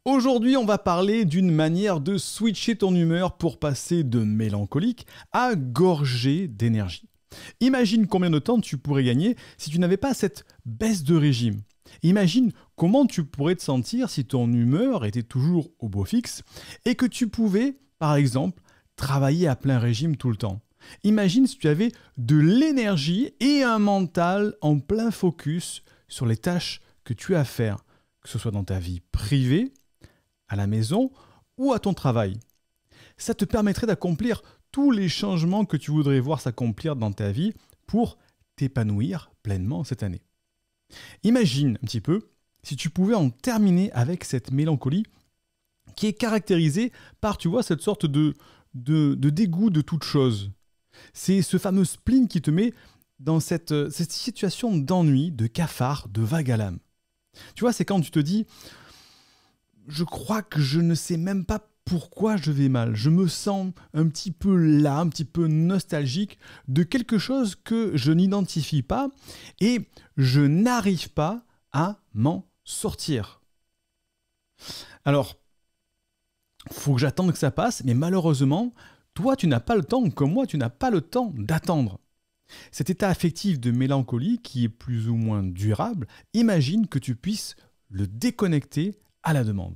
Aujourd'hui, on va parler d'une manière de switcher ton humeur pour passer de mélancolique à gorgé d'énergie. Imagine combien de temps tu pourrais gagner si tu n'avais pas cette baisse de régime. Imagine comment tu pourrais te sentir si ton humeur était toujours au beau fixe et que tu pouvais, par exemple, travailler à plein régime tout le temps. Imagine si tu avais de l'énergie et un mental en plein focus sur les tâches que tu as à faire, que ce soit dans ta vie privée, à la maison ou à ton travail. Ça te permettrait d'accomplir tous les changements que tu voudrais voir s'accomplir dans ta vie pour t'épanouir pleinement cette année. Imagine un petit peu si tu pouvais en terminer avec cette mélancolie qui est caractérisée par, tu vois, cette sorte de dégoût de toute chose. C'est ce fameux spleen qui te met dans cette situation d'ennui, de cafard, de vague à l'âme. Tu vois, c'est quand tu te dis « Je crois que je ne sais même pas pourquoi je vais mal. Je me sens un petit peu là, un petit peu nostalgique de quelque chose que je n'identifie pas et je n'arrive pas à m'en sortir. » Alors, faut que j'attende que ça passe, mais malheureusement, toi, tu n'as pas le temps, comme moi, tu n'as pas le temps d'attendre. Cet état affectif de mélancolie, qui est plus ou moins durable, imagine que tu puisses le déconnecter à la demande.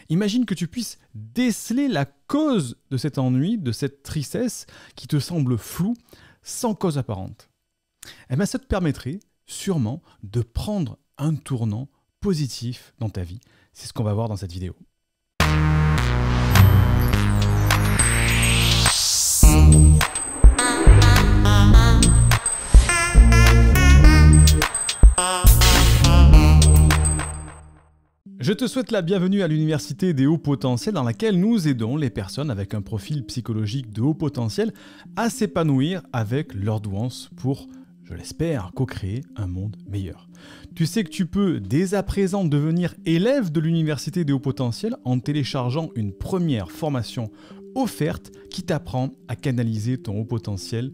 Imagine que tu puisses déceler la cause de cet ennui, de cette tristesse qui te semble floue, sans cause apparente. Eh bien, ça te permettrait sûrement de prendre un tournant positif dans ta vie. C'est ce qu'on va voir dans cette vidéo. Je te souhaite la bienvenue à l'Université des hauts potentiels dans laquelle nous aidons les personnes avec un profil psychologique de haut potentiel à s'épanouir avec leur douance pour, je l'espère, co-créer un monde meilleur. Tu sais que tu peux dès à présent devenir élève de l'Université des hauts potentiels en téléchargeant une première formation offerte qui t'apprend à canaliser ton haut potentiel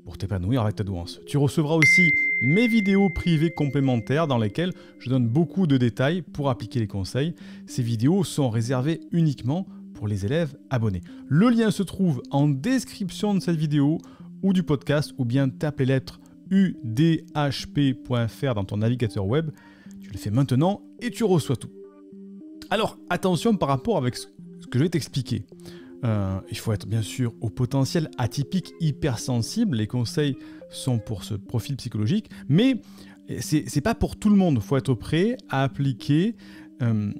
pour t'épanouir avec ta douance. Tu recevras aussi mes vidéos privées complémentaires dans lesquelles je donne beaucoup de détails pour appliquer les conseils. Ces vidéos sont réservées uniquement pour les élèves abonnés. Le lien se trouve en description de cette vidéo ou du podcast, ou bien tape les lettres udhp.fr dans ton navigateur web. Tu le fais maintenant et tu reçois tout. Alors attention par rapport avec ce que je vais t'expliquer. Il faut être bien sûr au potentiel atypique hypersensible. Les conseils sont pour ce profil psychologique, mais c'est pas pour tout le monde. Il faut être prêt à appliquer un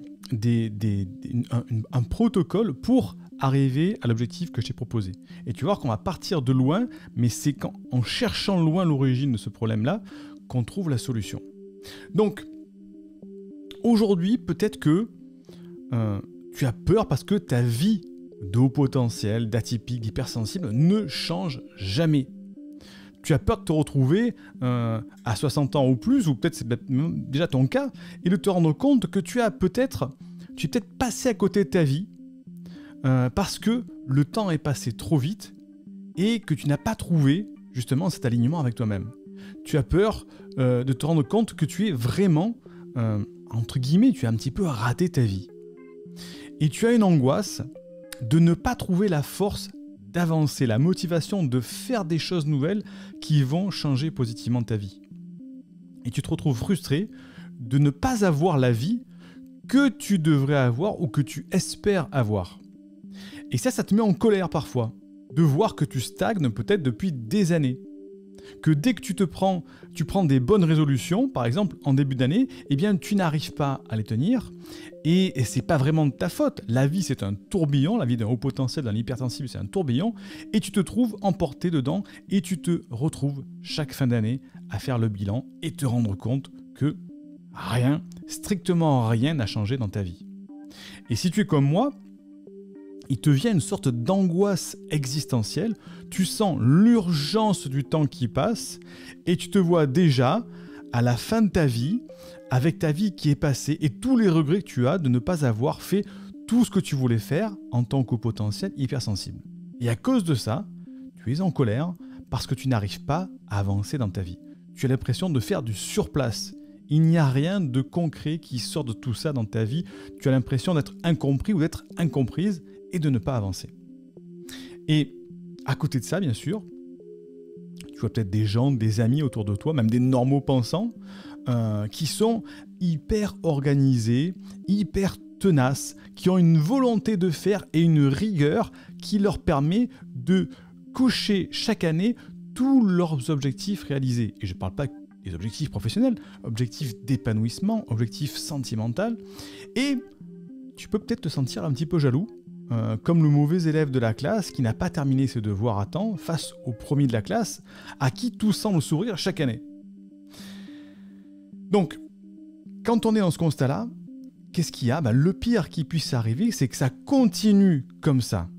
protocole pour arriver à l'objectif que je t'ai proposé. Et tu vas voir qu'on va partir de loin, mais c'est en cherchant loin l'origine de ce problème-là qu'on trouve la solution. Donc, aujourd'hui, peut-être que tu as peur parce que ta vie de haut potentiel, d'atypique, d'hypersensible ne change jamais. Tu as peur de te retrouver à 60 ans ou plus, ou peut-être c'est déjà ton cas, et de te rendre compte que tu es peut-être passé à côté de ta vie parce que le temps est passé trop vite et que tu n'as pas trouvé justement cet alignement avec toi-même. Tu as peur de te rendre compte que tu es vraiment, entre guillemets, tu as un petit peu raté ta vie. Et tu as une angoisse de ne pas trouver la force d'avancer, la motivation de faire des choses nouvelles qui vont changer positivement ta vie. Et tu te retrouves frustré de ne pas avoir la vie que tu devrais avoir ou que tu espères avoir. Et ça te met en colère parfois, de voir que tu stagnes peut-être depuis des années. Que dès que tu prends des bonnes résolutions, par exemple en début d'année, eh bien tu n'arrives pas à les tenir et c'est pas vraiment de ta faute. La vie c'est un tourbillon, la vie d'un haut potentiel, d'un hypersensible c'est un tourbillon et tu te trouves emporté dedans et tu te retrouves chaque fin d'année à faire le bilan et te rendre compte que rien, strictement rien n'a changé dans ta vie. Et si tu es comme moi, il te vient une sorte d'angoisse existentielle, tu sens l'urgence du temps qui passe et tu te vois déjà à la fin de ta vie, avec ta vie qui est passée et tous les regrets que tu as de ne pas avoir fait tout ce que tu voulais faire en tant qu'au potentiel hypersensible. Et à cause de ça, tu es en colère parce que tu n'arrives pas à avancer dans ta vie. Tu as l'impression de faire du surplace Il n'y a rien de concret qui sort de tout ça dans ta vie. Tu as l'impression d'être incompris ou d'être incomprise et de ne pas avancer. Et à côté de ça, bien sûr, tu vois peut-être des gens, des amis autour de toi, même des normaux pensants, qui sont hyper organisés, hyper tenaces, qui ont une volonté de faire et une rigueur qui leur permet de cocher chaque année tous leurs objectifs réalisés. Et je ne parle pas des objectifs professionnels, objectifs d'épanouissement, objectifs sentimentaux. Et tu peux peut-être te sentir un petit peu jaloux, comme le mauvais élève de la classe qui n'a pas terminé ses devoirs à temps face au premier de la classe, à qui tout semble sourire chaque année. Donc, quand on est dans ce constat-là, qu'est-ce qu'il y a ? Le pire qui puisse arriver, c'est que ça continue comme ça.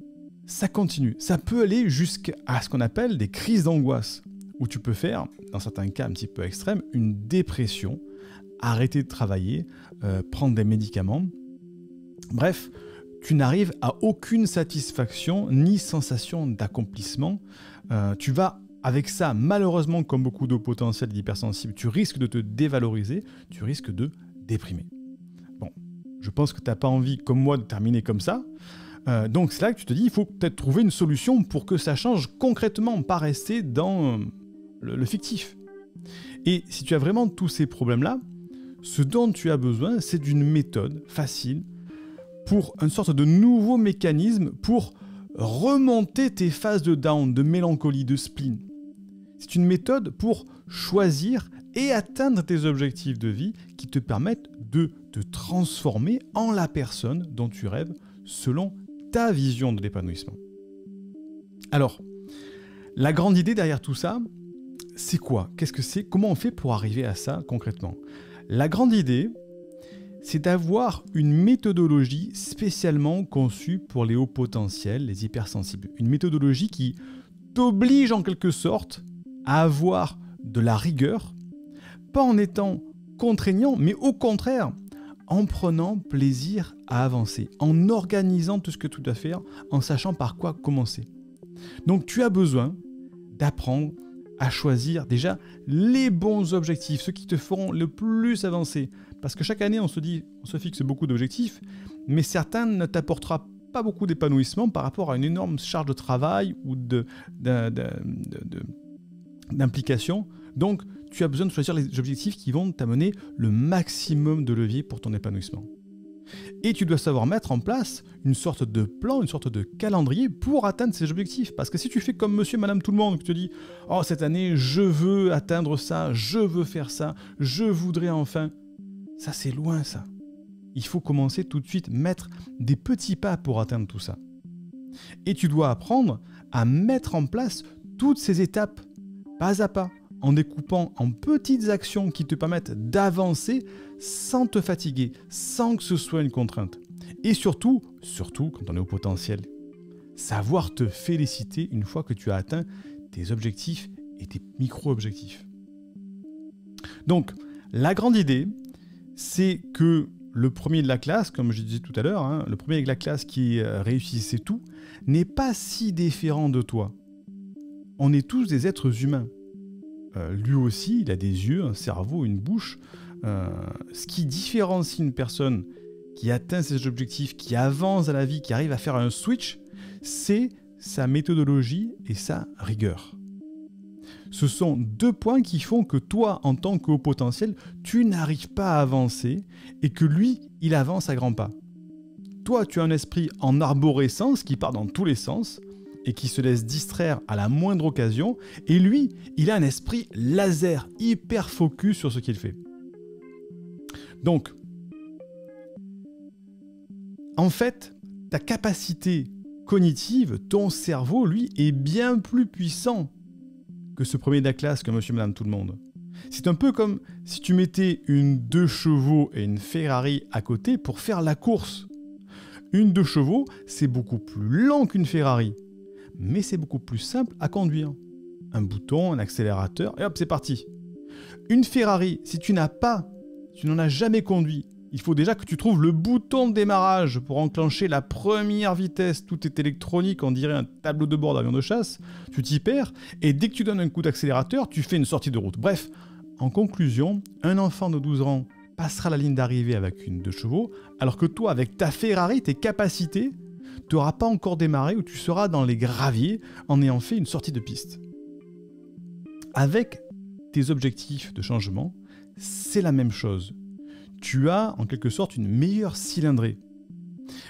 Ça continue. Ça peut aller jusqu'à ce qu'on appelle des crises d'angoisse, où tu peux faire, dans certains cas un petit peu extrêmes, une dépression, arrêter de travailler, prendre des médicaments. Bref, tu n'arrives à aucune satisfaction ni sensation d'accomplissement. Tu vas, avec ça, malheureusement, comme beaucoup de potentiels d'hypersensibles, tu risques de te dévaloriser, tu risques de déprimer. Bon, je pense que tu n'as pas envie, comme moi, de terminer comme ça. Donc c'est là que tu te dis, il faut peut-être trouver une solution pour que ça change concrètement, pas rester dans le fictif. Et si tu as vraiment tous ces problèmes-là, ce dont tu as besoin, c'est d'une méthode facile pour une sorte de nouveau mécanisme pour remonter tes phases de down, de mélancolie, de spleen. C'est une méthode pour choisir et atteindre tes objectifs de vie qui te permettent de te transformer en la personne dont tu rêves selon ta vision de l'épanouissement. Alors, la grande idée derrière tout ça, c'est quoi ? Qu'est-ce que c'est ? Comment on fait pour arriver à ça concrètement ? La grande idée, c'est d'avoir une méthodologie spécialement conçue pour les hauts potentiels, les hypersensibles. Une méthodologie qui t'oblige en quelque sorte à avoir de la rigueur, pas en étant contraignant, mais au contraire, en prenant plaisir à avancer, en organisant tout ce que tu dois faire, en sachant par quoi commencer. Donc tu as besoin d'apprendre à choisir déjà les bons objectifs, ceux qui te feront le plus avancer. Parce que chaque année, on se fixe beaucoup d'objectifs, mais certains ne t'apporteront pas beaucoup d'épanouissement par rapport à une énorme charge de travail ou d'implication. Donc, tu as besoin de choisir les objectifs qui vont t'amener le maximum de levier pour ton épanouissement. Et tu dois savoir mettre en place une sorte de plan, une sorte de calendrier pour atteindre ces objectifs. Parce que si tu fais comme monsieur, madame, tout le monde, que tu te dis « Oh, cette année, je veux atteindre ça, je veux faire ça, je voudrais enfin... » Ça, c'est loin, ça. Il faut commencer tout de suite, mettre des petits pas pour atteindre tout ça. Et tu dois apprendre à mettre en place toutes ces étapes, pas à pas, en découpant en petites actions qui te permettent d'avancer sans te fatiguer, sans que ce soit une contrainte. Et surtout, quand on est au potentiel, savoir te féliciter une fois que tu as atteint tes objectifs et tes micro-objectifs. Donc, la grande idée, c'est que le premier de la classe, comme je disais tout à l'heure, le premier de la classe qui réussissait tout, n'est pas si différent de toi. On est tous des êtres humains. Lui aussi, il a des yeux, un cerveau, une bouche. Ce qui différencie une personne qui atteint ses objectifs, qui avance dans la vie, qui arrive à faire un switch, c'est sa méthodologie et sa rigueur. Ce sont deux points qui font que toi, en tant que haut potentiel, tu n'arrives pas à avancer et que lui, il avance à grands pas. Toi, tu as un esprit en arborescence qui part dans tous les sens et qui se laisse distraire à la moindre occasion. Et lui, il a un esprit laser, hyper focus sur ce qu'il fait. Donc, en fait, ta capacité cognitive, ton cerveau, lui, est bien plus puissant que ce premier de la classe, que monsieur, madame, tout le monde. C'est un peu comme si tu mettais une 2 chevaux et une Ferrari à côté pour faire la course. Une 2 chevaux, c'est beaucoup plus lent qu'une Ferrari, mais c'est beaucoup plus simple à conduire. Un bouton, un accélérateur, et hop, c'est parti. Une Ferrari, si tu n'en as jamais conduit, il faut déjà que tu trouves le bouton de démarrage pour enclencher la première vitesse. Tout est électronique, on dirait un tableau de bord d'avion de chasse. Tu t'y perds, et dès que tu donnes un coup d'accélérateur, tu fais une sortie de route. Bref, en conclusion, un enfant de 12 ans passera la ligne d'arrivée avec une 2 chevaux, alors que toi, avec ta Ferrari, tes capacités, tu n'auras pas encore démarré ou tu seras dans les graviers en ayant fait une sortie de piste. Avec tes objectifs de changement, c'est la même chose. Tu as en quelque sorte une meilleure cylindrée.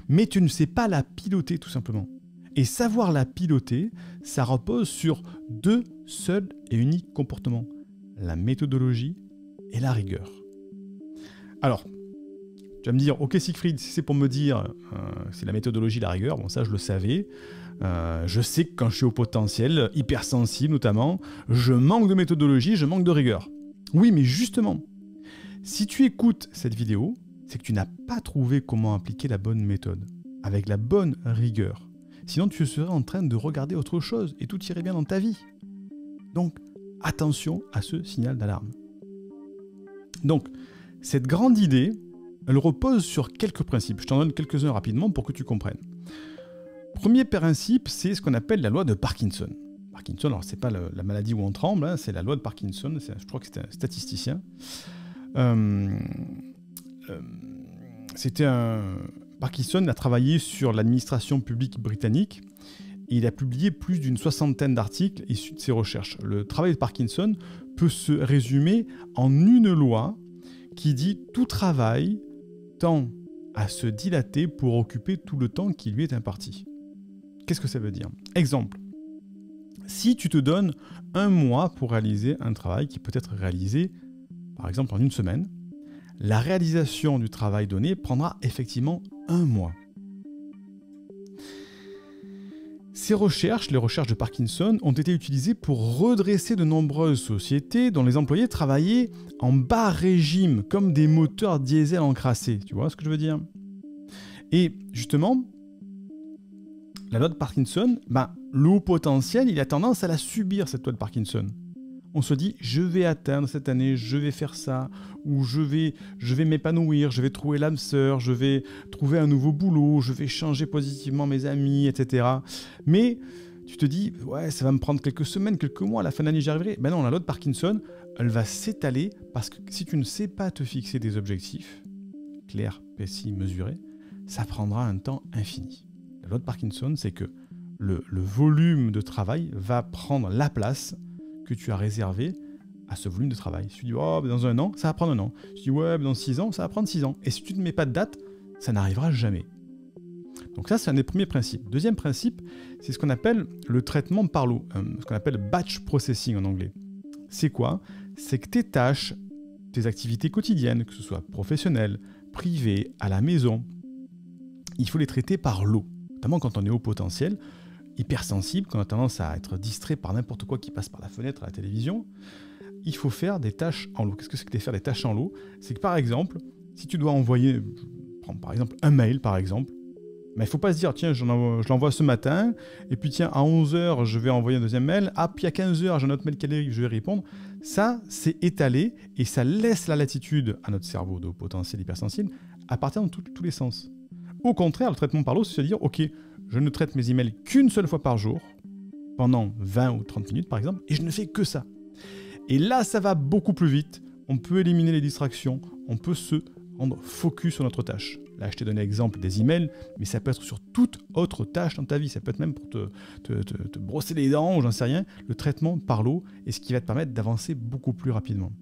Mais tu ne sais pas la piloter tout simplement. Et savoir la piloter, ça repose sur 2 seuls et uniques comportements. La méthodologie et la rigueur. Alors, tu vas me dire, ok Siegfried, si c'est pour me dire c'est la méthodologie, la rigueur, bon ça je le savais. Je sais que quand je suis au potentiel, hypersensible notamment, je manque de méthodologie, je manque de rigueur. Oui, mais justement, si tu écoutes cette vidéo, c'est que tu n'as pas trouvé comment appliquer la bonne méthode, avec la bonne rigueur. Sinon, tu serais en train de regarder autre chose et tout irait bien dans ta vie. Donc, attention à ce signal d'alarme. Donc, cette grande idée, elle repose sur quelques principes. Je t'en donne quelques-uns rapidement pour que tu comprennes. Premier principe, c'est ce qu'on appelle la loi de Parkinson. Parkinson, alors c'est pas la maladie où on tremble, hein, c'est la loi de Parkinson, je crois que c'est un statisticien. Parkinson a travaillé sur l'administration publique britannique et il a publié plus d'une 60aine d'articles issus de ses recherches. Le travail de Parkinson peut se résumer en une loi qui dit « tout travail tend à se dilater pour occuper tout le temps qui lui est imparti ». Qu'est-ce que ça veut dire? Exemple, si tu te donnes 1 mois pour réaliser un travail qui peut être réalisé, par exemple, en 1 semaine, la réalisation du travail donné prendra effectivement 1 mois. Ces recherches, les recherches de Parkinson, ont été utilisées pour redresser de nombreuses sociétés dont les employés travaillaient en bas régime, comme des moteurs diesel encrassés. Tu vois ce que je veux dire? Et justement, la loi de Parkinson, le haut potentiel, il a tendance à la subir, cette loi de Parkinson. On se dit, je vais atteindre cette année, je vais faire ça, ou je vais m'épanouir, je vais trouver l'âme sœur, je vais trouver un nouveau boulot, je vais changer positivement mes amis, etc. Mais tu te dis, ouais, ça va me prendre quelques semaines, quelques mois, à la fin de l'année, j'y arriverai. Ben non, la loi de Parkinson, elle va s'étaler parce que si tu ne sais pas te fixer des objectifs clairs, précis, mesurés, ça prendra un temps infini. La loi de Parkinson, c'est que le volume de travail va prendre la place que tu as réservé à ce volume de travail. Si tu dis, oh, dans 1 an, ça va prendre 1 an. Si tu dis, ouais, dans 6 ans, ça va prendre 6 ans. Et si tu ne mets pas de date, ça n'arrivera jamais. Donc ça, c'est un des premiers principes. Deuxième principe, c'est ce qu'on appelle le traitement par l'eau, ce qu'on appelle batch processing en anglais. C'est quoi? C'est que tes tâches, tes activités quotidiennes, que ce soit professionnelles, privées, à la maison, il faut les traiter par l'eau. Notamment quand on est haut potentiel, hypersensible, quand on a tendance à être distrait par n'importe quoi qui passe par la fenêtre à la télévision, il faut faire des tâches en l'eau. Qu'est-ce que c'est que faire des tâches en l'eau? C'est que par exemple, si tu dois envoyer, prends par exemple un mail par exemple, mais il ne faut pas se dire, tiens, je l'envoie ce matin, et puis tiens, à 11h, je vais envoyer un deuxième mail, puis à 15h, j'ai un autre mail qui arrive, je vais répondre. Ça, c'est étalé, et ça laisse la latitude à notre cerveau de haut potentiel hypersensible à partir dans tous les sens. Au contraire, le traitement par l'eau, c'est se dire, ok, je ne traite mes emails qu'une seule fois par jour, pendant 20 ou 30 minutes par exemple, et je ne fais que ça. Et là, ça va beaucoup plus vite, on peut éliminer les distractions, on peut se rendre focus sur notre tâche. Là, je t'ai donné l'exemple des emails, mais ça peut être sur toute autre tâche dans ta vie. Ça peut être même pour te brosser les dents ou j'en sais rien. Le traitement par l'eau est ce qui va te permettre d'avancer beaucoup plus rapidement.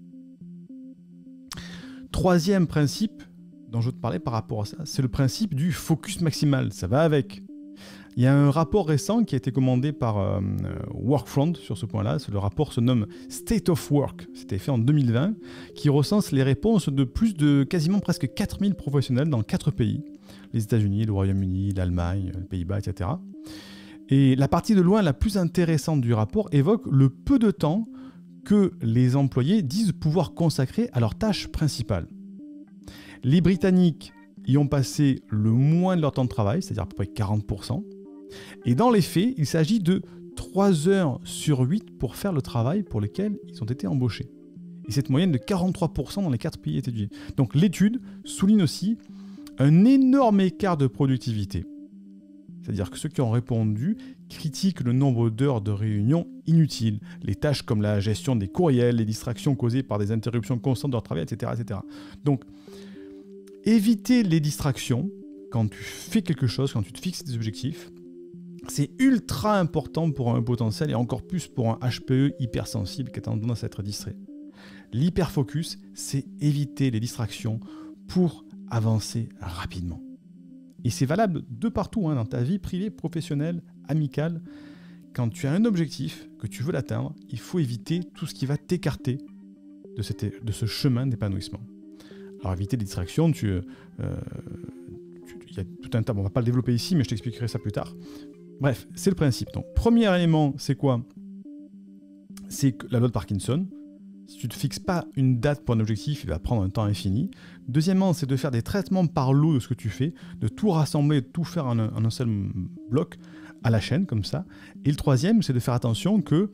Troisième principe dont je veux te parler par rapport à ça, c'est le principe du focus maximal. Ça va avec. Il y a un rapport récent qui a été commandé par Workfront sur ce point-là. Le rapport se nomme State of Work. C'était fait en 2020, qui recense les réponses de plus de quasiment presque 4000 professionnels dans 4 pays. Les États-Unis, le Royaume-Uni, l'Allemagne, les Pays-Bas, etc. Et la partie de loin la plus intéressante du rapport évoque le peu de temps que les employés disent pouvoir consacrer à leur tâche principale. Les Britanniques y ont passé le moins de leur temps de travail, c'est-à-dire à peu près 40%. Et dans les faits, il s'agit de 3 heures sur 8 pour faire le travail pour lequel ils ont été embauchés. Et cette moyenne de 43% dans les 4 pays étudiés. Donc l'étude souligne aussi un énorme écart de productivité. c'est-à-dire que ceux qui ont répondu critiquent le nombre d'heures de réunion inutiles, les tâches comme la gestion des courriels, les distractions causées par des interruptions constantes de leur travail, etc., etc. Donc, éviter les distractions quand tu fais quelque chose, quand tu te fixes des objectifs, c'est ultra important pour un potentiel et encore plus pour un HPE hypersensible qui a tendance à être distrait. L'hyperfocus, c'est éviter les distractions pour avancer rapidement. Et c'est valable de partout, dans ta vie privée, professionnelle, amicale. Quand tu as un objectif, que tu veux l'atteindre, il faut éviter tout ce qui va t'écarter de ce chemin d'épanouissement. Alors éviter les distractions, il y a tout un tas, on ne va pas le développer ici, mais je t'expliquerai ça plus tard. Bref, c'est le principe. Donc, premier élément, c'est quoi? C'est la loi de Parkinson. Si tu ne te fixes pas une date pour un objectif, il va prendre un temps infini. Deuxièmement, c'est de faire des traitements par lot de ce que tu fais, de tout rassembler, de tout faire en un seul bloc à la chaîne, comme ça. Et le troisième, c'est de faire attention que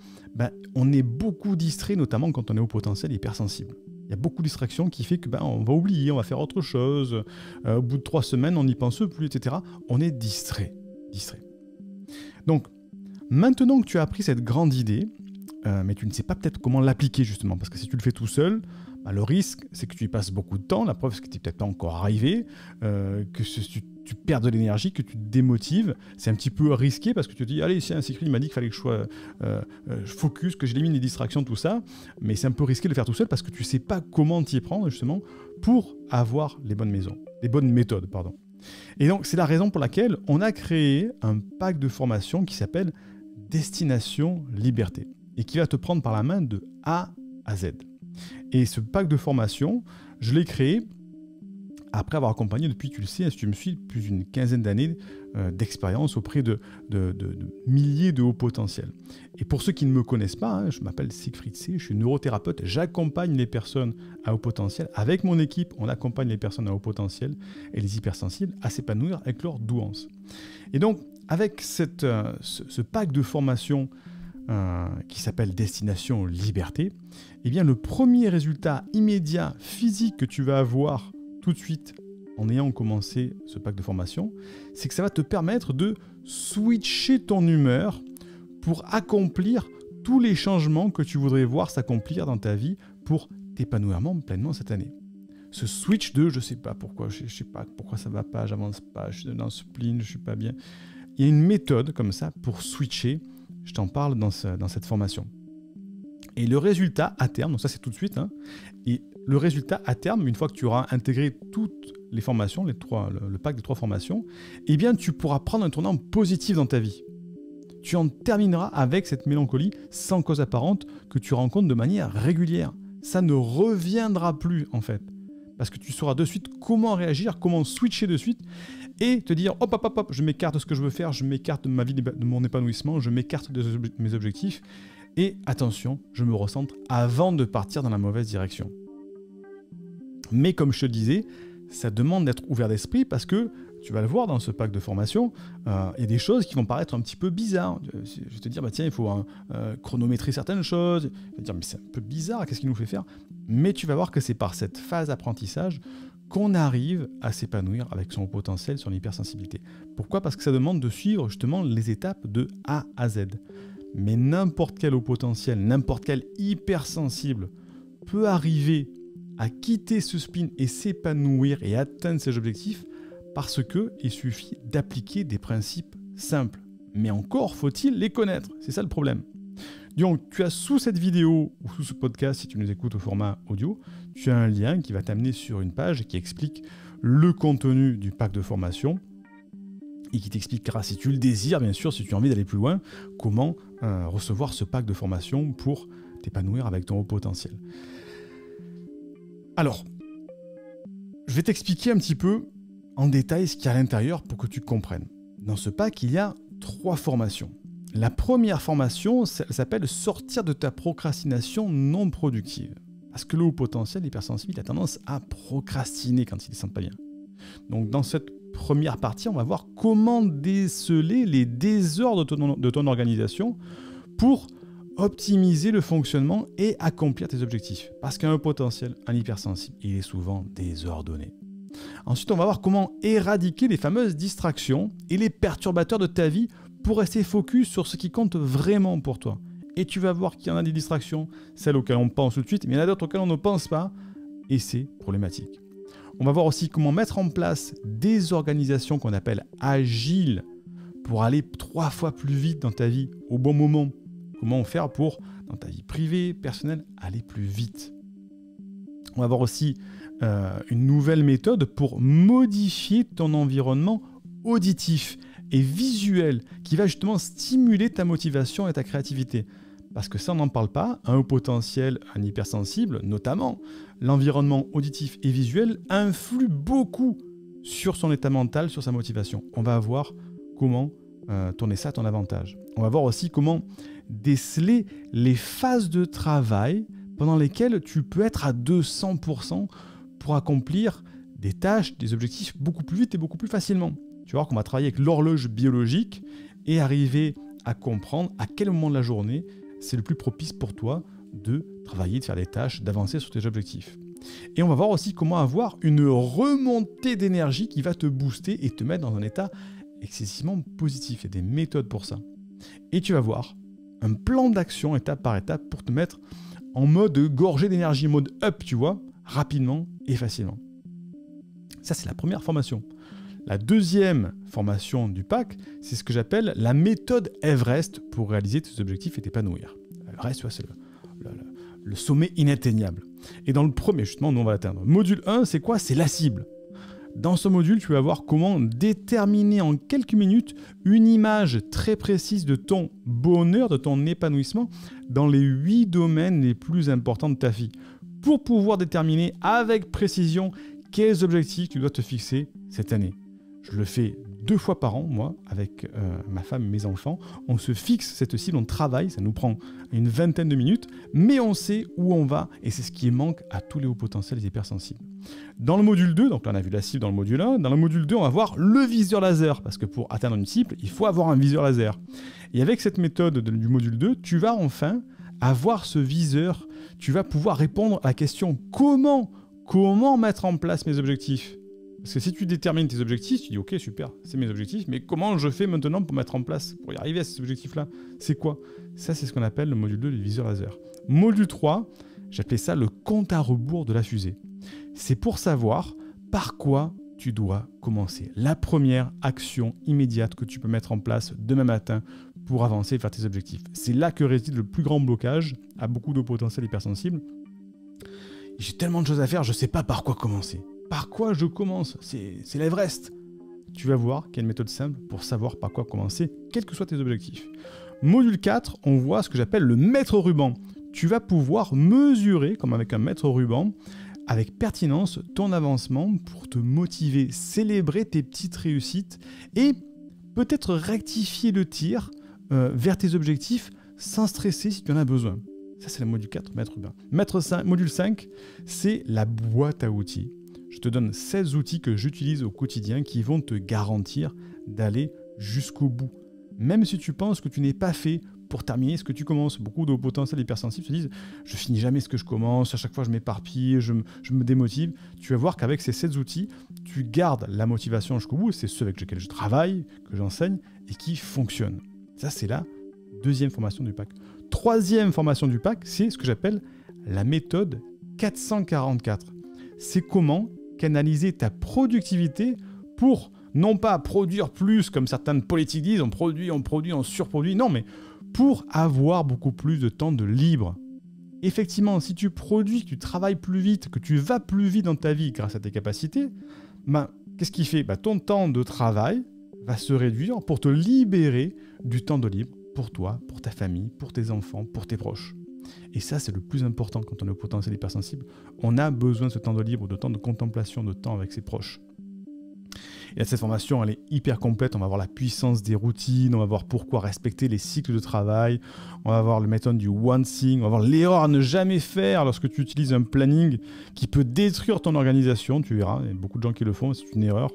on est beaucoup distrait, notamment quand on est au potentiel hypersensible. Il y a beaucoup de distractions qui fait que on va oublier, on va faire autre chose. Au bout de 3 semaines, on n'y pense plus, etc. On est distrait. Donc, maintenant que tu as appris cette grande idée, mais tu ne sais pas peut-être comment l'appliquer justement, parce que si tu le fais tout seul, le risque c'est que tu y passes beaucoup de temps, la preuve c'est que tu n'es peut-être pas encore arrivé, que tu perds de l'énergie, que tu te démotives, c'est un petit peu risqué parce que tu te dis, allez, si un cycliste m'a dit qu'il fallait que je sois focus, que j'élimine les distractions, tout ça, mais c'est un peu risqué de le faire tout seul parce que tu ne sais pas comment t'y prendre justement pour avoir les bonnes méthodes. Et donc, c'est la raison pour laquelle on a créé un pack de formation qui s'appelle Destination Liberté et qui va te prendre par la main de A à Z. Et ce pack de formation, je l'ai créé après avoir accompagné depuis, tu le sais, si tu me suis, plus d'une quinzaine d'années d'expérience auprès de milliers de hauts potentiels. Et pour ceux qui ne me connaissent pas, je m'appelle Siegfried C, je suis neurothérapeute, j'accompagne les personnes à haut potentiel. Avec mon équipe, on accompagne les personnes à haut potentiel et les hypersensibles à s'épanouir avec leur douance. Et donc, avec ce pack de formation qui s'appelle Destination Liberté, eh bien, le premier résultat immédiat physique que tu vas avoir tout de suite en ayant commencé ce pack de formation, c'est que ça va te permettre de switcher ton humeur pour accomplir tous les changements que tu voudrais voir s'accomplir dans ta vie pour t'épanouir pleinement cette année. Ce switch de je sais pas pourquoi ça va pas, j'avance pas, je suis dans le spleen, je suis pas bien. Il y a une méthode comme ça pour switcher, je t'en parle dans cette formation. Et le résultat à terme, donc ça c'est tout de suite, et le résultat à terme, une fois que tu auras intégré toutes les formations, le pack des 3 formations, eh bien tu pourras prendre un tournant positif dans ta vie. Tu en termineras avec cette mélancolie sans cause apparente que tu rencontres de manière régulière. Ça ne reviendra plus en fait, parce que tu sauras de suite comment réagir, comment switcher de suite et te dire hop, je m'écarte de ce que je veux faire, je m'écarte de ma vie, de mon épanouissement, je m'écarte de mes objectifs. Et attention, je me recentre avant de partir dans la mauvaise direction. Mais comme je te disais, ça demande d'être ouvert d'esprit parce que, tu vas le voir dans ce pack de formation, il y a des choses qui vont paraître un petit peu bizarres. Je vais te dire, tiens, il faut chronométrer certaines choses. Je vais te dire, mais c'est un peu bizarre, qu'est-ce qui nous fait faire? Mais tu vas voir que c'est par cette phase d'apprentissage qu'on arrive à s'épanouir avec son potentiel, son hypersensibilité. Pourquoi? Parce que ça demande de suivre justement les étapes de A à Z. Mais n'importe quel haut potentiel, n'importe quel hypersensible peut arriver à quitter ce spin et s'épanouir et atteindre ses objectifs parce qu'il suffit d'appliquer des principes simples. Mais encore faut-il les connaître, c'est ça le problème. Donc tu as sous cette vidéo ou sous ce podcast, si tu nous écoutes au format audio, tu as un lien qui va t'amener sur une page qui explique le contenu du pack de formation et qui t'expliquera, si tu le désires, bien sûr, si tu as envie d'aller plus loin, comment recevoir ce pack de formation pour t'épanouir avec ton haut potentiel. Alors, je vais t'expliquer un petit peu en détail ce qu'il y a à l'intérieur pour que tu comprennes. Dans ce pack, il y a 3 formations. La première formation, elle s'appelle « Sortir de ta procrastination non productive ». Parce que le haut potentiel, l'hypersensible, il a tendance à procrastiner quand il ne se sent pas bien. Donc dans cette première partie, on va voir comment déceler les désordres de ton organisation pour optimiser le fonctionnement et accomplir tes objectifs. Parce qu'un haut potentiel, un hypersensible, il est souvent désordonné. Ensuite, on va voir comment éradiquer les fameuses distractions et les perturbateurs de ta vie pour rester focus sur ce qui compte vraiment pour toi. Et tu vas voir qu'il y en a des distractions, celles auxquelles on pense tout de suite, mais il y en a d'autres auxquelles on ne pense pas, et c'est problématique. On va voir aussi comment mettre en place des organisations qu'on appelle agiles pour aller 3 fois plus vite dans ta vie au bon moment. Comment faire pour, dans ta vie privée, personnelle, aller plus vite. On va voir aussi une nouvelle méthode pour modifier ton environnement auditif et visuel qui va justement stimuler ta motivation et ta créativité. Parce que ça, on n'en parle pas. Un haut potentiel, un hypersensible, notamment, l'environnement auditif et visuel influe beaucoup sur son état mental, sur sa motivation. On va voir comment tourner ça à ton avantage. On va voir aussi comment déceler les phases de travail pendant lesquelles tu peux être à 200% pour accomplir des tâches, des objectifs beaucoup plus vite et beaucoup plus facilement. Tu vas voir qu'on va travailler avec l'horloge biologique et arriver à comprendre à quel moment de la journée c'est le plus propice pour toi de travailler, de faire des tâches, d'avancer sur tes objectifs. Et on va voir aussi comment avoir une remontée d'énergie qui va te booster et te mettre dans un état excessivement positif. Il y a des méthodes pour ça. Et tu vas voir un plan d'action étape par étape pour te mettre en mode gorgée d'énergie, mode up, tu vois, rapidement et facilement. Ça, c'est la première formation. La deuxième formation du pack, c'est ce que j'appelle la méthode Everest pour réaliser tes objectifs et t'épanouir. Le reste, tu vois, c'est le sommet inatteignable. Et dans le premier, justement, nous on va l'atteindre. Module 1, c'est quoi? C'est la cible. Dans ce module, tu vas voir comment déterminer en quelques minutes une image très précise de ton bonheur, de ton épanouissement dans les 8 domaines les plus importants de ta vie pour pouvoir déterminer avec précision quels objectifs tu dois te fixer cette année. Je le fais 2 fois par an, moi, avec ma femme et mes enfants. On se fixe cette cible, on travaille, ça nous prend une vingtaine de minutes, mais on sait où on va et c'est ce qui manque à tous les hauts potentiels et hypersensibles. Dans le module 2, donc là on a vu la cible dans le module 1, dans le module 2 on va voir le viseur laser, parce que pour atteindre une cible, il faut avoir un viseur laser. Et avec cette méthode du module 2, tu vas enfin avoir ce viseur, tu vas pouvoir répondre à la question comment mettre en place mes objectifs. Parce que si tu détermines tes objectifs, tu dis ok super, c'est mes objectifs, mais comment je fais maintenant pour mettre en place, pour y arriver à ces objectifs-là? C'est quoi? Ça c'est ce qu'on appelle le module 2 du viseur laser. Module 3, j'appelais ça le compte à rebours de la fusée. C'est pour savoir par quoi tu dois commencer. La première action immédiate que tu peux mettre en place demain matin pour avancer et faire tes objectifs. C'est là que réside le plus grand blocage à beaucoup de potentiels hypersensibles. J'ai tellement de choses à faire, je ne sais pas par quoi commencer. Par quoi je commence? C'est l'Everest. Tu vas voir qu'il y a une méthode simple pour savoir par quoi commencer, quels que soient tes objectifs. Module 4, on voit ce que j'appelle le mètre ruban. Tu vas pouvoir mesurer, comme avec un mètre ruban, avec pertinence ton avancement pour te motiver, célébrer tes petites réussites et peut-être rectifier le tir vers tes objectifs sans stresser si tu en as besoin. Ça, c'est le module 4, mètre ruban. Module 5, c'est la boîte à outils. Je te donne 16 outils que j'utilise au quotidien qui vont te garantir d'aller jusqu'au bout. Même si tu penses que tu n'es pas fait pour terminer ce que tu commences. Beaucoup de potentiels hypersensibles se disent « je finis jamais ce que je commence, à chaque fois je m'éparpille, je me démotive ». Tu vas voir qu'avec ces 7 outils, tu gardes la motivation jusqu'au bout. C'est ceux avec lesquels je travaille, que j'enseigne et qui fonctionnent. Ça, c'est la deuxième formation du pack. Troisième formation du pack, c'est ce que j'appelle la méthode 444. C'est comment canaliser ta productivité pour non pas produire plus comme certaines politiques disent, on produit, on surproduit, non, mais pour avoir beaucoup plus de temps de libre. Effectivement, si tu produis, que tu travailles plus vite, que tu vas plus vite dans ta vie grâce à tes capacités, qu'est-ce qui fait? Ton temps de travail va se réduire pour te libérer du temps de libre pour toi, pour ta famille, pour tes enfants, pour tes proches. Et ça, c'est le plus important quand on est au potentiel hypersensible. On a besoin de ce temps de libre, de temps de contemplation, de temps avec ses proches. Et là, cette formation, elle est hyper complète. On va voir la puissance des routines, on va voir pourquoi respecter les cycles de travail, on va voir la méthode du one thing, on va voir l'erreur à ne jamais faire lorsque tu utilises un planning qui peut détruire ton organisation. Tu verras, il y a beaucoup de gens qui le font, c'est une erreur.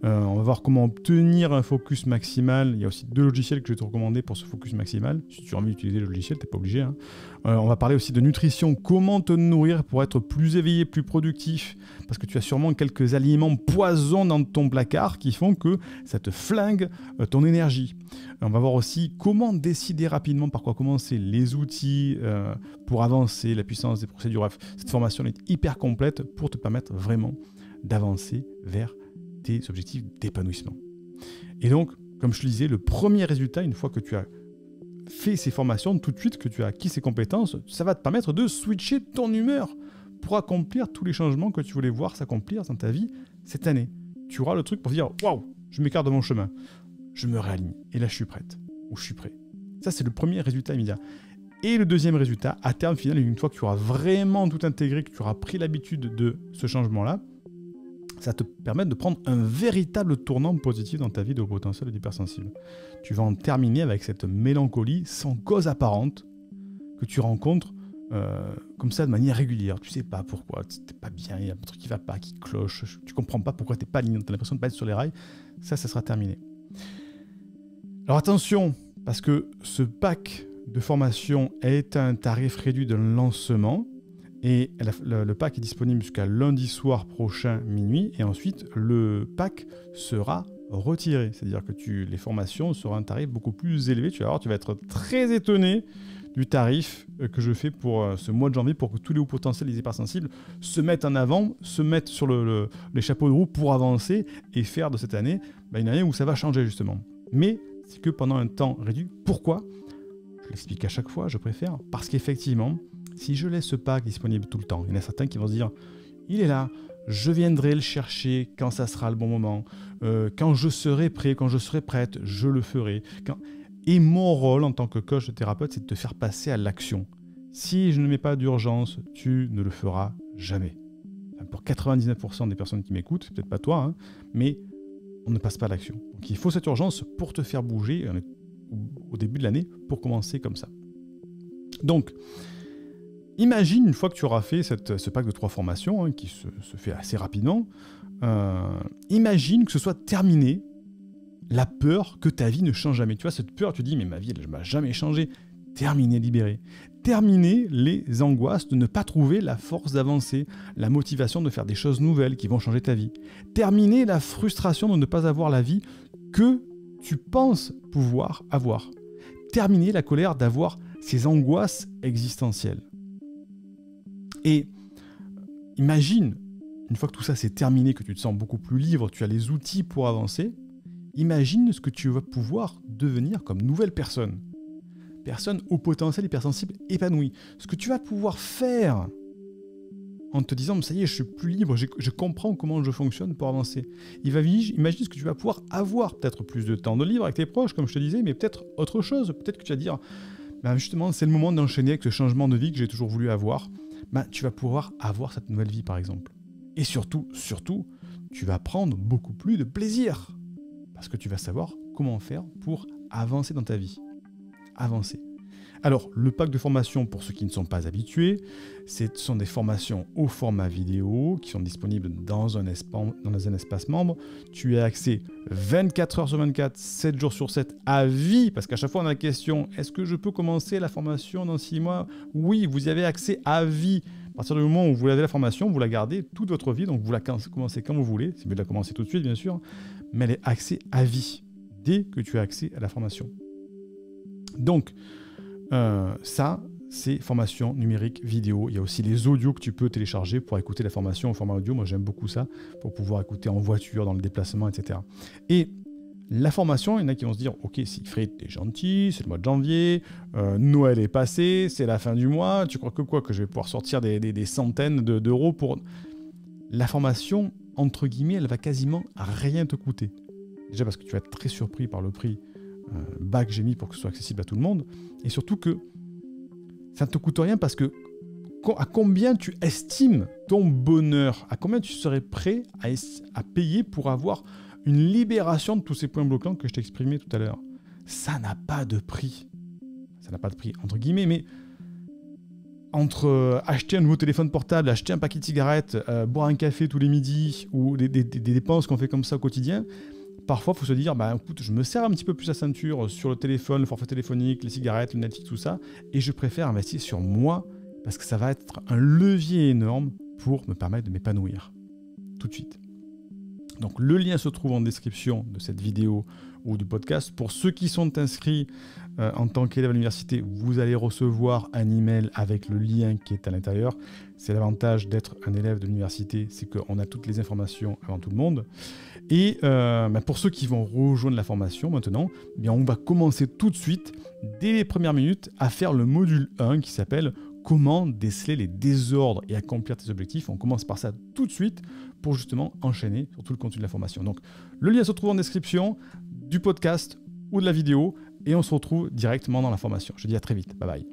On va voir comment obtenir un focus maximal. Il y a aussi 2 logiciels que je vais te recommander pour ce focus maximal. Si tu as envie d'utiliser le logiciel, tu n'es pas obligé. Hein. On va parler aussi de nutrition, comment te nourrir pour être plus éveillé, plus productif. Parce que tu as sûrement quelques aliments poisons dans ton placard qui font que ça te flingue ton énergie. On va voir aussi comment décider rapidement par quoi commencer, les outils pour avancer, la puissance des procédures. Bref, cette formation est hyper complète pour te permettre vraiment d'avancer vers tes objectifs d'épanouissement. Et donc, comme je te disais, le premier résultat, une fois que tu as fait ces formations, tout de suite que tu as acquis ces compétences, ça va te permettre de switcher ton humeur pour accomplir tous les changements que tu voulais voir s'accomplir dans ta vie cette année. Tu auras le truc pour dire « Waouh, je m'écarte de mon chemin, je me réaligne, et là je suis prête, ou je suis prêt. » Ça, c'est le premier résultat immédiat. Et le deuxième résultat, à terme final, une fois que tu auras vraiment tout intégré, que tu auras pris l'habitude de ce changement-là, ça te permet de prendre un véritable tournant positif dans ta vie de haut potentiel et d'hypersensible. Tu vas en terminer avec cette mélancolie sans cause apparente que tu rencontres comme ça de manière régulière. Tu sais pas pourquoi, tu n'es pas bien, il y a un truc qui va pas, qui cloche, tu comprends pas pourquoi tu n'es pas aligné, tu as l'impression de pas être sur les rails. Ça sera terminé. Alors attention, parce que ce pack de formation est un tarif réduit de lancement. Et le pack est disponible jusqu'à lundi soir prochain minuit. Et ensuite, le pack sera retiré. C'est-à-dire que les formations seront un tarif beaucoup plus élevé. Tu vas voir, tu vas être très étonné du tarif que je fais pour ce mois de janvier pour que tous les hauts potentiels, les hypersensibles se mettent en avant, se mettent sur les chapeaux de roue pour avancer et faire de cette année une année où ça va changer justement. Mais c'est que pendant un temps réduit. Pourquoi ? Je l'explique à chaque fois, je préfère. Parce qu'effectivement, si je laisse ce pack disponible tout le temps, il y en a certains qui vont se dire « Il est là, je viendrai le chercher quand ça sera le bon moment, quand je serai prêt, quand je serai prête, je le ferai. » Et mon rôle en tant que coach de thérapeute, c'est de te faire passer à l'action. Si je ne mets pas d'urgence, tu ne le feras jamais. Enfin, pour 99% des personnes qui m'écoutent, c'est peut-être pas toi, hein, mais on ne passe pas à l'action. Donc il faut cette urgence pour te faire bouger au début de l'année pour commencer comme ça. Donc, imagine une fois que tu auras fait ce pack de 3 formations qui se fait assez rapidement, imagine que ce soit terminé, la peur que ta vie ne change jamais. Tu vois, cette peur, tu dis, mais ma vie, elle ne va jamais changer. Terminé, libéré. Terminer les angoisses de ne pas trouver la force d'avancer, la motivation de faire des choses nouvelles qui vont changer ta vie. Terminer la frustration de ne pas avoir la vie que tu penses pouvoir avoir. Terminer la colère d'avoir ces angoisses existentielles. Et imagine, une fois que tout ça c'est terminé, que tu te sens beaucoup plus libre, tu as les outils pour avancer, imagine ce que tu vas pouvoir devenir comme nouvelle personne. Personne au potentiel hypersensible épanoui. Ce que tu vas pouvoir faire en te disant, ça y est, je suis plus libre, je comprends comment je fonctionne pour avancer. Imagine ce que tu vas pouvoir avoir, peut-être plus de temps de libre avec tes proches, comme je te disais, mais peut-être autre chose. Peut-être que tu vas dire, justement, c'est le moment d'enchaîner avec ce changement de vie que j'ai toujours voulu avoir. Tu vas pouvoir avoir cette nouvelle vie, par exemple. Et surtout, tu vas prendre beaucoup plus de plaisir. Parce que tu vas savoir comment faire pour avancer dans ta vie. Avancer. Alors, le pack de formation, pour ceux qui ne sont pas habitués, ce sont des formations au format vidéo qui sont disponibles dans un espace membre. Tu as accès 24 heures sur 24, 7 jours sur 7 à vie, parce qu'à chaque fois on a la question, est-ce que je peux commencer la formation dans 6 mois ? Oui, vous y avez accès à vie. À partir du moment où vous avez la formation, vous la gardez toute votre vie, donc vous la commencez quand vous voulez. C'est mieux de la commencer tout de suite, bien sûr, mais elle est accès à vie, dès que tu as accès à la formation. Donc, ça, c'est formation numérique vidéo. Il y a aussi les audios que tu peux télécharger pour écouter la formation en format audio. Moi, j'aime beaucoup ça, pour pouvoir écouter en voiture, dans le déplacement, etc. Et la formation, il y en a qui vont se dire, ok, Siegfried, t'es gentil, c'est le mois de janvier, Noël est passé, c'est la fin du mois, tu crois que je vais pouvoir sortir des centaines d'euros pour... La formation, entre guillemets, elle va quasiment rien te coûter. Déjà parce que tu vas être très surpris par le prix bas que j'ai mis pour que ce soit accessible à tout le monde, et surtout que ça ne te coûte rien parce que à combien tu estimes ton bonheur, à combien tu serais prêt à payer pour avoir une libération de tous ces points bloquants que je t'ai exprimés tout à l'heure. Ça n'a pas de prix. Ça n'a pas de prix, entre guillemets, mais entre acheter un nouveau téléphone portable, acheter un paquet de cigarettes, boire un café tous les midis, ou des dépenses qu'on fait comme ça au quotidien, parfois il faut se dire, écoute, je me serre un petit peu plus la ceinture sur le téléphone, le forfait téléphonique, les cigarettes, le Netflix, tout ça, et je préfère investir sur moi, parce que ça va être un levier énorme pour me permettre de m'épanouir tout de suite. Donc le lien se trouve en description de cette vidéo ou du podcast. Pour ceux qui sont inscrits en tant qu'élève à l'université, vous allez recevoir un email avec le lien qui est à l'intérieur. C'est l'avantage d'être un élève de l'université, c'est qu'on a toutes les informations avant tout le monde. Et pour ceux qui vont rejoindre la formation maintenant, on va commencer tout de suite, dès les premières minutes, à faire le module 1 qui s'appelle « Comment déceler les désordres et accomplir tes objectifs ». On commence par ça tout de suite pour justement enchaîner sur tout le contenu de la formation. Donc le lien se trouve en description du podcast ou de la vidéo et on se retrouve directement dans la formation. Je te dis à très vite. Bye bye.